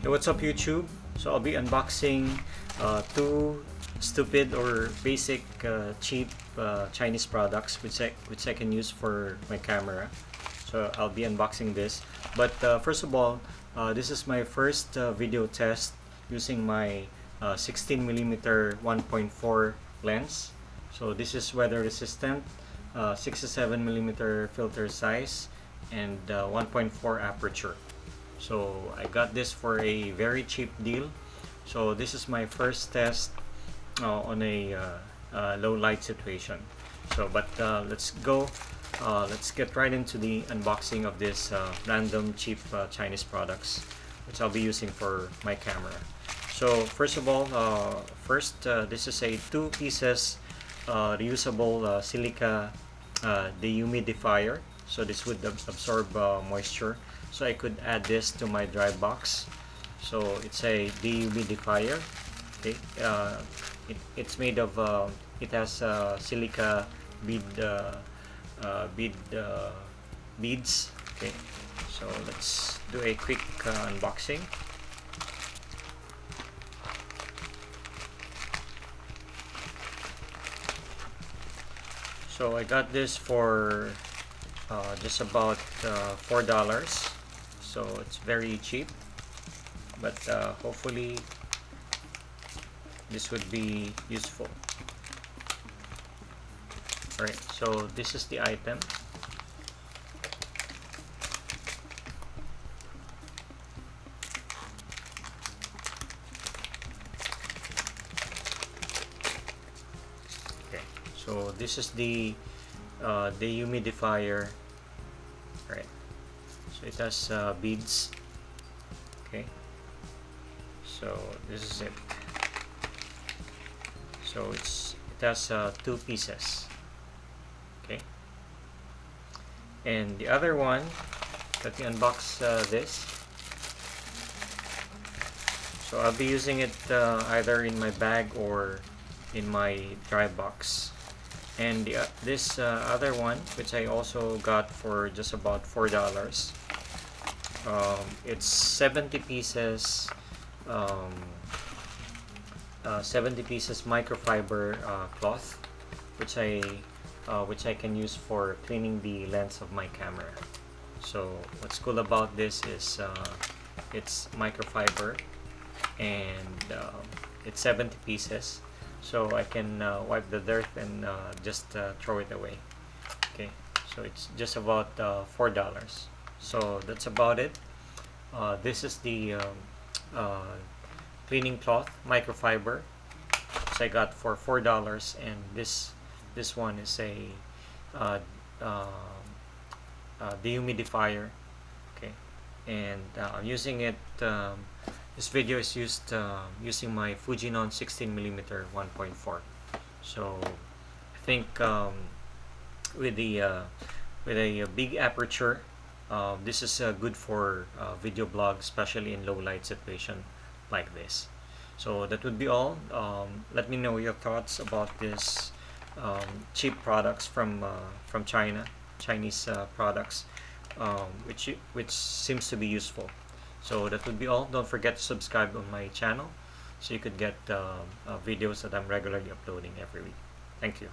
Hey, what's up YouTube? So I'll be unboxing two stupid or basic cheap Chinese products which I can use for my camera. So I'll be unboxing this. But first of all, this is my first video test using my 16mm 1.4 lens. So this is weather resistant, 67mm filter size, and 1.4 aperture. So I got this for a very cheap deal. So this is my first test on a low light situation. So but let's go. Let's get right into the unboxing of this random cheap Chinese products which I'll be using for my camera. So first of all, this is a 2 pieces reusable silica dehumidifier. So this would absorb moisture. So I could add this to my dry box. So it's a dehumidifier. Okay, it's made of it has silica beads. Okay, so let's do a quick unboxing. So I got this for just about $4. So it's very cheap, but hopefully this would be useful. Alright, so this is the item. Okay, so this is the dehumidifier. Right, so it has beads. Okay, so this is it. So it has 2 pieces. Okay, and the other one, let me unbox this. So I'll be using it either in my bag or in my dry box. And this other one, which I also got for just about $4, it's 70 pieces 70 pieces microfiber cloth, which I can use for cleaning the lens of my camera. So what's cool about this is it's microfiber, and it's 70 pieces. So I can wipe the dirt and just throw it away. Okay, so it's just about $4. So that's about it. This is the cleaning cloth microfiber, which I got for $4, and this one is a dehumidifier. Okay, and I'm using it. This video is used using my Fujinon 16mm 1.4. So I think with a big aperture, this is good for video blog, especially in low light situation like this. So that would be all. Let me know your thoughts about this cheap products from China, Chinese products, which seems to be useful. So that would be all. Don't forget to subscribe on my channel so you could get videos that I'm regularly uploading every week. Thank you.